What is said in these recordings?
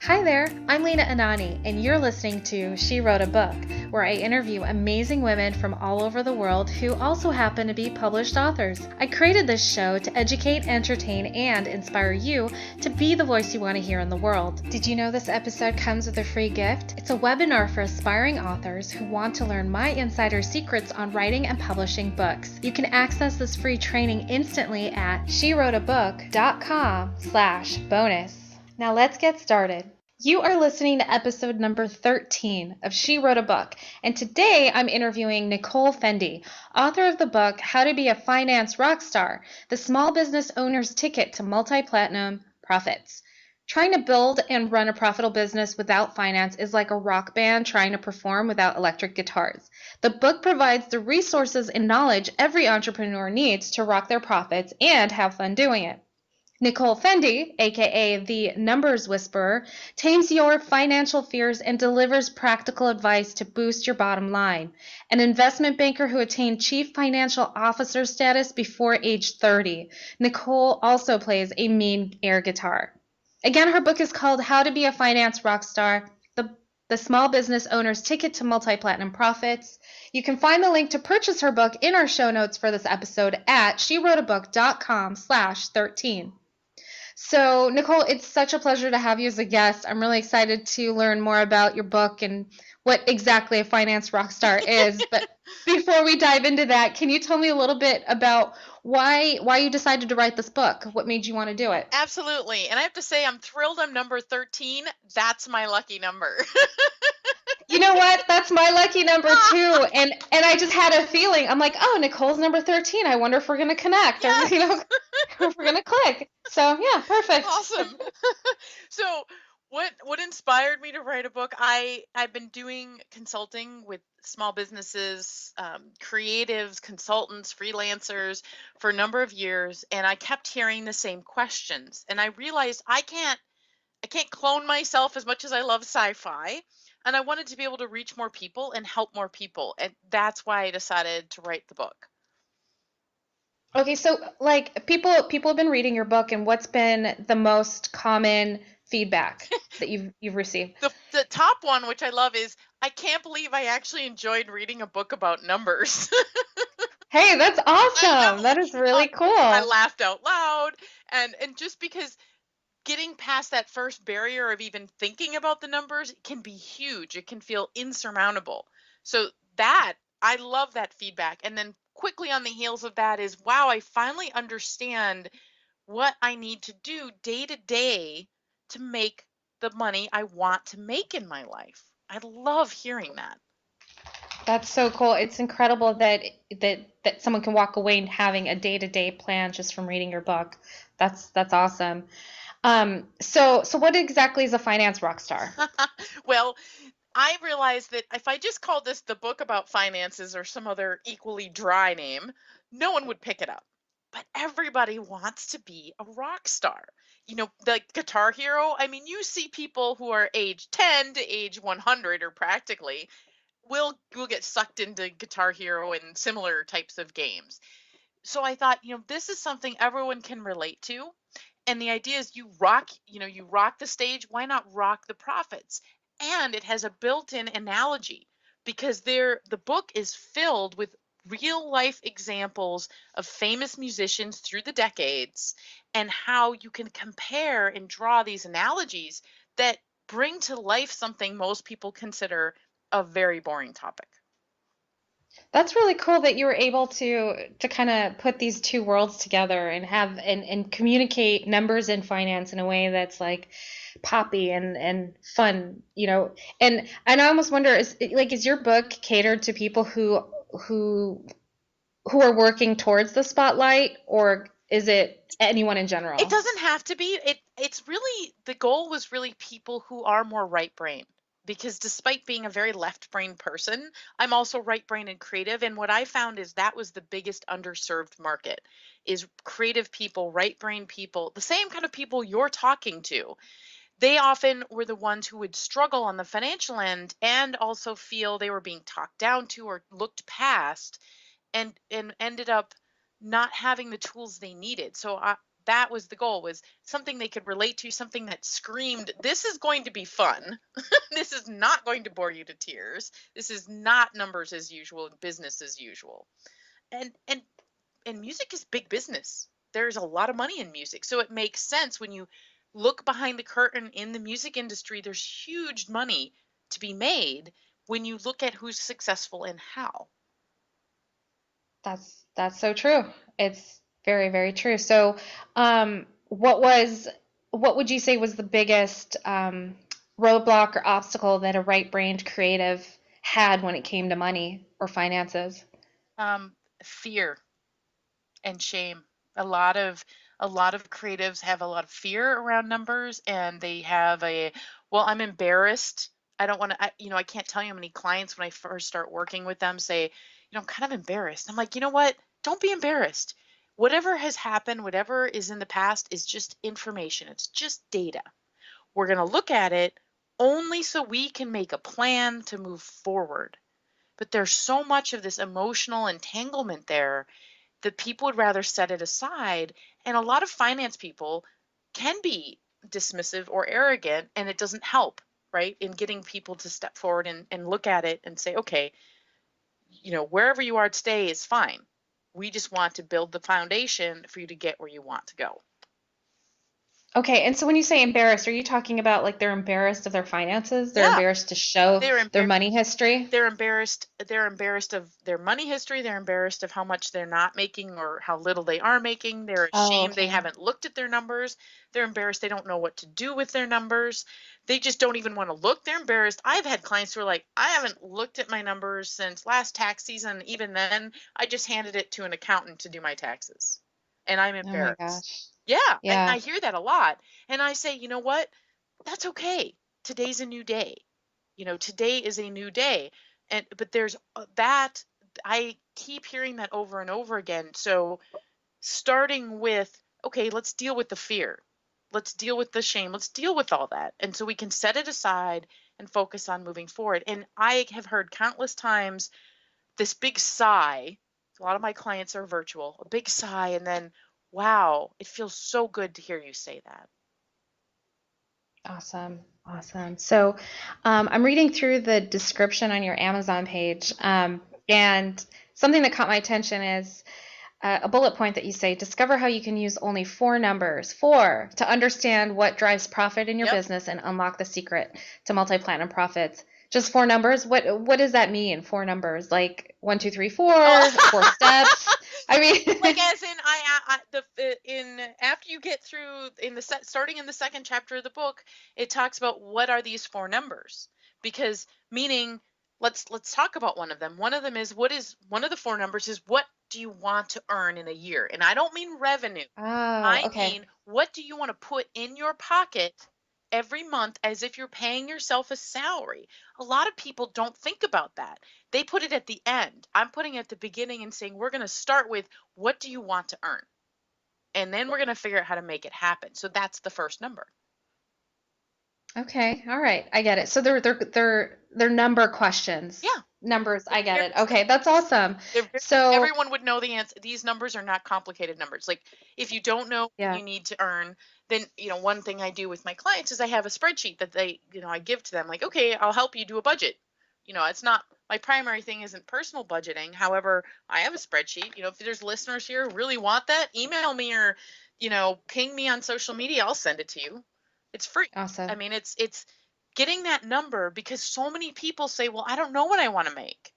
Hi there, I'm Lena Anani, and you're listening to She Wrote a Book, where I interview amazing women from all over the world who also happen to be published authors. I created this show to educate, entertain, and inspire you to be the voice you want to hear in the world. Did you know this episode comes with a free gift? It's a webinar for aspiring authors who want to learn my insider secrets on writing and publishing books. You can access this free training instantly at SheWroteABook.com/bonus. Now let's get started. You are listening to episode number 13 of She Wrote a Book, and today I'm interviewing Nicole Fende, author of the book How to Be a Finance Rockstar, the small business owner's ticket to multi-platinum profits. Trying to build and run a profitable business without finance is like a rock band trying to perform without electric guitars. The book provides the resources and knowledge every entrepreneur needs to rock their profits and have fun doing it. Nicole Fende, aka the Numbers Whisperer, tames your financial fears and delivers practical advice to boost your bottom line. An investment banker who attained chief financial officer status before age 30, Nicole also plays a mean air guitar. Again, her book is called How to Be a Finance Rockstar, the small business owner's ticket to multi-platinum profits. You can find the link to purchase her book in our show notes for this episode at SheWroteABook.com/13. So, Nicole, it's such a pleasure to have you as a guest. I'm really excited to learn more about your book and what exactly a finance rock star is. But before we dive into that, can you tell me a little bit about why you decided to write this book? What made you want to do it? Absolutely. And I have to say, I'm thrilled I'm number 13. That's my lucky number. You know what? That's my lucky number too. And I just had a feeling. I'm like, oh, Nicole's number 13. I wonder if we're going to connect or, Yes. if we're going to click. So, yeah, perfect. Awesome. So what inspired me to write a book? I've been doing consulting with small businesses, creatives, consultants, freelancers for a number of years, and I kept hearing the same questions. And I realized I can't clone myself as much as I love sci-fi. And I wanted to be able to reach more people and help more people. And that's why I decided to write the book. Okay, so like people have been reading your book, and what's been the most common feedback that you've received? The top one, which I love, is I can't believe I actually enjoyed reading a book about numbers. Hey, that's awesome. That is really cool. I laughed out loud, and just because getting past that first barrier of even thinking about the numbers can be huge. It can feel insurmountable. So that, I love that feedback. And then quickly on the heels of that is, wow, I finally understand what I need to do day to day to make the money I want to make in my life. I love hearing that. That's so cool. It's incredible that someone can walk away having a day-to-day plan just from reading your book. That's awesome. So what exactly is a finance rock star? Well, I realized that if I just called this the book about finances or some other equally dry name, no one would pick it up. But everybody wants to be a rock star. You know, the Guitar Hero, I mean, you see people who are age 10 to age 100 or practically will get sucked into Guitar Hero and similar types of games. So I thought, this is something everyone can relate to. And the idea is you rock the stage, why not rock the profits? And it has a built-in analogy because the book is filled with real life examples of famous musicians through the decades and how you can compare and draw these analogies that bring to life something most people consider a very boring topic. That's really cool that you were able to kind of put these two worlds together and have and communicate numbers and finance in a way that's like poppy and fun, And I almost wonder, is your book catered to people who are working towards the spotlight, or is it anyone in general? It doesn't have to be. It's really, the goal was really people who are more right brain. Because despite being a very left brain person, I'm also right brain and creative. And what I found is that was the biggest underserved market, is creative people, right brain people, the same kind of people you're talking to. They often were the ones who would struggle on the financial end and also feel they were being talked down to or looked past and ended up not having the tools they needed. So that was the goal, was something they could relate to, something that screamed, this is going to be fun. This is not going to bore you to tears. This is not numbers as usual and business as usual. And music is big business. There's a lot of money in music. So it makes sense when you look behind the curtain in the music industry, there's huge money to be made when you look at who's successful and how. That's so true. It's very, very true. So, what would you say was the biggest roadblock or obstacle that a right-brained creative had when it came to money or finances? Fear and shame. A lot of creatives have a lot of fear around numbers, and they have well, I'm embarrassed. I don't want to, I can't tell you how many clients when I first start working with them say, I'm kind of embarrassed. I'm like, you know what? Don't be embarrassed. Whatever has happened, whatever is in the past is just information. It's just data. We're going to look at it only so we can make a plan to move forward. But there's so much of this emotional entanglement there that people would rather set it aside. And a lot of finance people can be dismissive or arrogant, and it doesn't help, right, in getting people to step forward and look at it and say, okay, wherever you are today is fine. We just want to build the foundation for you to get where you want to go. Okay, and so when you say embarrassed, are you talking about like they're embarrassed of their finances? They're embarrassed to show their money history? They're embarrassed of their money history. They're embarrassed of how much they're not making or how little they are making. They're ashamed they haven't looked at their numbers. They're embarrassed they don't know what to do with their numbers. They just don't even want to look. They're embarrassed. I've had clients who are like, I haven't looked at my numbers since last tax season. Even then, I just handed it to an accountant to do my taxes. And I'm embarrassed. Oh my gosh. Yeah, Yeah. I hear that a lot. And I say, you know what? That's okay. Today's a new day. Today is a new day. But there's that, I keep hearing that over and over again. So starting with, okay, let's deal with the fear. Let's deal with the shame. Let's deal with all that. And so we can set it aside and focus on moving forward. And I have heard countless times this big sigh. A lot of my clients are virtual, a big sigh, and then, wow, it feels so good to hear you say that. Awesome. Awesome. So I'm reading through the description on your Amazon page, and something that caught my attention is a bullet point that you say, discover how you can use only 4 numbers, 4, to understand what drives profit in your business and unlock the secret to multi-platinum profits. Just 4 numbers? What does that mean, 4 numbers? Like 1, 2, 3, 4, 4 steps? I mean, like as in after you get through starting in the second chapter of the book, it talks about what are these 4 numbers, because meaning let's talk about one of them. One of them is one of the 4 numbers is what do you want to earn in a year? And I don't mean revenue. I mean, what do you want to put in your pocket every month as if you're paying yourself a salary? A lot of people don't think about that. They put it at the end. I'm putting it at the beginning and saying, we're going to start with, what do you want to earn? And then we're going to figure out how to make it happen. So that's the first number. Okay, all right, I get it. So they're number questions. Yeah. Numbers, I get it. Okay, that's awesome. So everyone would know the answer. These numbers are not complicated numbers. Like if you don't know what you need to earn, then one thing I do with my clients is I have a spreadsheet that I give to them. Like, okay, I'll help you do a budget. It's not my primary thing isn't personal budgeting. However, I have a spreadsheet. If there's listeners here who really want that, email me or ping me on social media. I'll send it to you. It's free. Awesome. I mean, it's getting that number, because so many people say, well, I don't know what I want to make.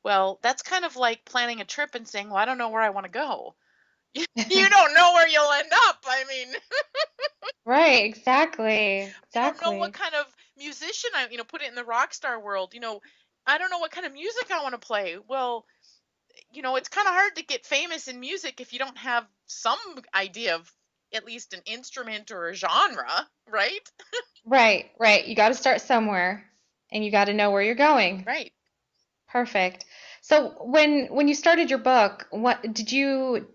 Well, that's kind of like planning a trip and saying, well, I don't know where I want to go. You don't know where you'll end up. I mean, right, exactly. I don't know what kind of musician put it in the rock star world. I don't know what kind of music I want to play. Well, it's kind of hard to get famous in music if you don't have some idea of at least an instrument or a genre, right? Right. You got to start somewhere, and you got to know where you're going. Right. Perfect. So when you started your book, what did you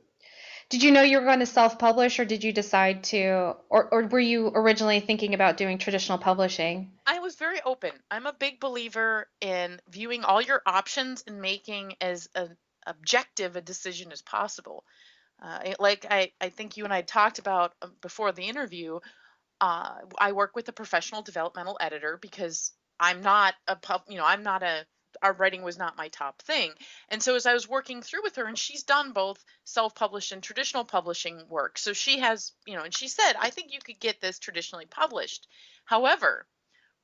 know you were going to self-publish, or did you decide to, or were you originally thinking about doing traditional publishing? I was very open. I'm a big believer in viewing all your options and making as an objective a decision as possible. I think you and I talked about before the interview. I work with a professional developmental editor because I'm not our writing was not my top thing. And so as I was working through with her, and she's done both self-published and traditional publishing work. So she has, and she said, I think you could get this traditionally published. However,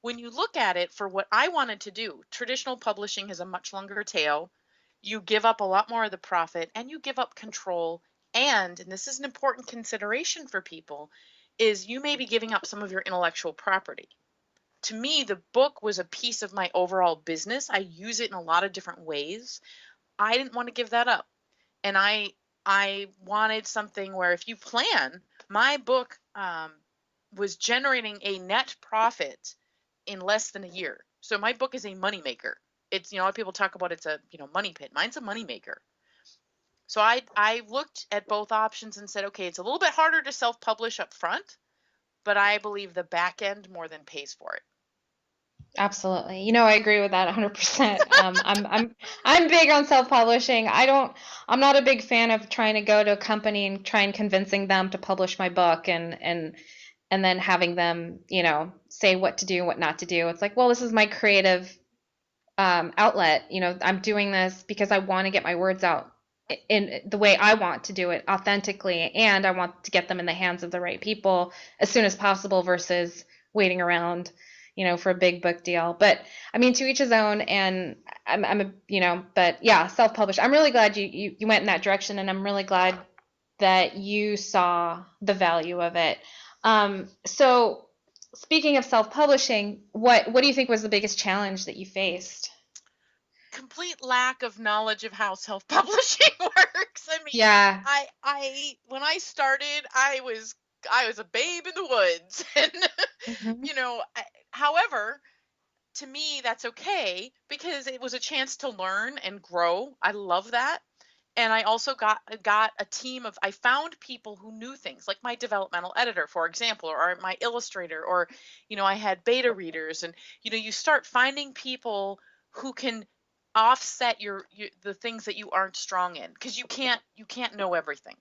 when you look at it for what I wanted to do, traditional publishing has a much longer tail. You give up a lot more of the profit and you give up control. And this is an important consideration for people, is you may be giving up some of your intellectual property. To me, the book was a piece of my overall business. I use it in a lot of different ways. I didn't want to give that up. And I wanted something where if you plan, my book was generating a net profit in less than a year. So my book is a moneymaker. It's, a lot of people talk about it's a, money pit. Mine's a moneymaker. So I looked at both options and said, okay, it's a little bit harder to self-publish up front, but I believe the back end more than pays for it. Absolutely. I agree with that 100%. I'm big on self-publishing. I'm not a big fan of trying to go to a company and try and convincing them to publish my book and then having them, say what to do and what not to do. It's like, well, this is my creative outlet. I'm doing this because I want to get my words out in the way I want to do it authentically, and I want to get them in the hands of the right people as soon as possible versus waiting around, for a big book deal. But I mean, to each his own. And but yeah, self-published. I'm really glad you went in that direction, and I'm really glad that you saw the value of it. So speaking of self-publishing, what do you think was the biggest challenge that you faced? Complete lack of knowledge of how self-publishing works. I mean, Yeah. I when I started, I was a babe in the woods, and Mhm. however, to me that's okay because it was a chance to learn and grow. I love that. And I also got a team of, I found people who knew things, like my developmental editor, for example, or my illustrator, or I had beta readers. And you start finding people who can offset the things that you aren't strong in, because you can't know everything.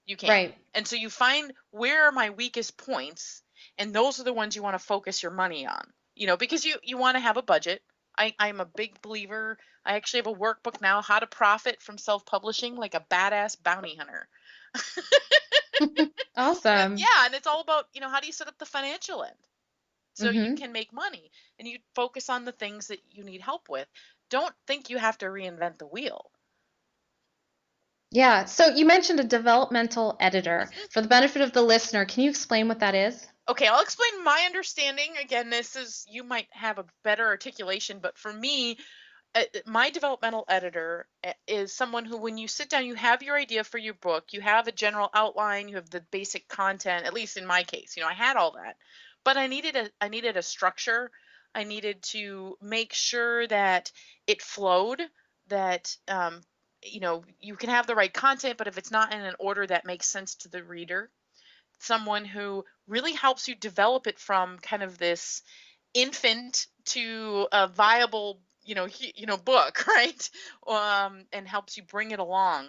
You can't. Right. And so you find, where are my weakest points, and those are the ones you want to focus your money on, because you want to have a budget. I'm a big believer. I actually have a workbook now, how to profit from self-publishing like a badass bounty hunter. Awesome. Yeah, and it's all about, how do you set up the financial end so you Mhm. can make money, and you focus on the things that you need help with. Don't think you have to reinvent the wheel. Yeah. So you mentioned a developmental editor. For the benefit of the listener, can you explain what that is? Okay, I'll explain my understanding. Again, you might have a better articulation, but for me, my developmental editor is someone who, when you sit down, you have your idea for your book, you have a general outline, you have the basic content. At least in my case, I had all that, but I needed a structure. I needed to make sure that it flowed, that you can have the right content, but if it's not in an order that makes sense to the reader, someone who really helps you develop it from kind of this infant to a viable book, right? And helps you bring it along.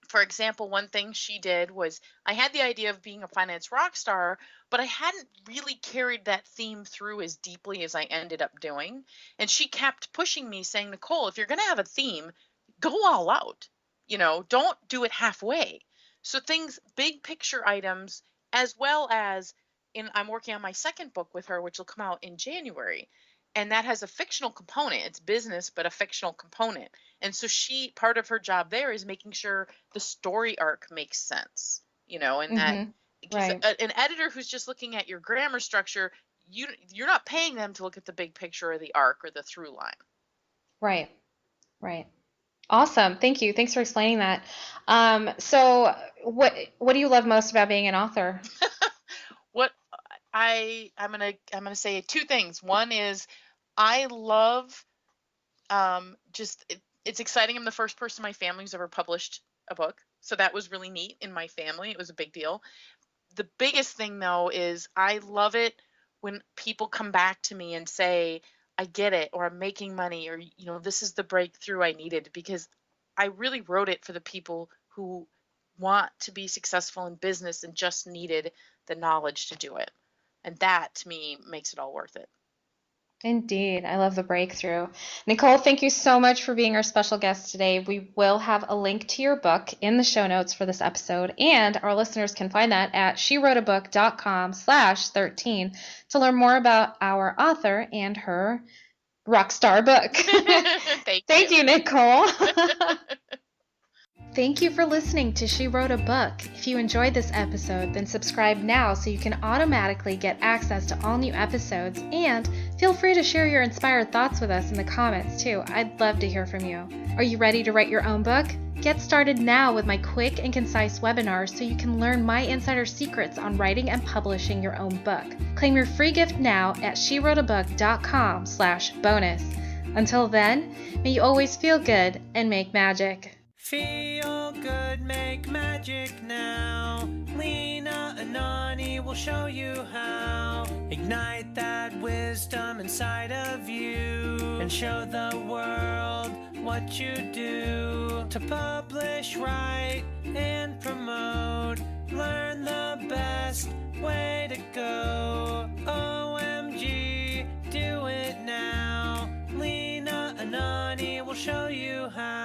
For example, one thing she did was, I had the idea of being a finance rock star, but I hadn't really carried that theme through as deeply as I ended up doing. And she kept pushing me, saying, Nicole, if you're going to have a theme, go all out. Don't do it halfway. So things, big picture items, as well as, I'm working on my second book with her, which will come out in January. And that has a fictional component. It's business, but a fictional component. And so part of her job there is making sure the story arc makes sense, and that, Mhm. because Right. an editor who's just looking at your grammar structure, you're not paying them to look at the big picture or the arc or the through line. Right. Right. Awesome. Thank you. Thanks for explaining that. So what do you love most about being an author? What I'm gonna say two things. One is, I love, just it's exciting. I'm the first person in my family who's ever published a book, so that was really neat in my family. It was a big deal. The biggest thing though is, I love it when people come back to me and say, I get it, or I'm making money, or this is the breakthrough I needed, because I really wrote it for the people who want to be successful in business and just needed the knowledge to do it. And that, to me, makes it all worth it. Indeed. I love the breakthrough. Nicole, thank you so much for being our special guest today. We will have a link to your book in the show notes for this episode, and our listeners can find that at SheWroteABook.com/13 to learn more about our author and her rockstar book. Thank you, Nicole. Thank you for listening to She Wrote a Book. If you enjoyed this episode, then subscribe now so you can automatically get access to all new episodes, and feel free to share your inspired thoughts with us in the comments too. I'd love to hear from you. Are you ready to write your own book? Get started now with my quick and concise webinars so you can learn my insider secrets on writing and publishing your own book. Claim your free gift now at SheWroteABook.com/bonus. Until then, may you always feel good and make magic. Feel good, make magic now. Lena, Anani will show you how. Ignite that wisdom inside of you and show the world what you do. To publish, write, and promote. Learn the best way to go. OMG, do it now. Lena, Anani will show you how.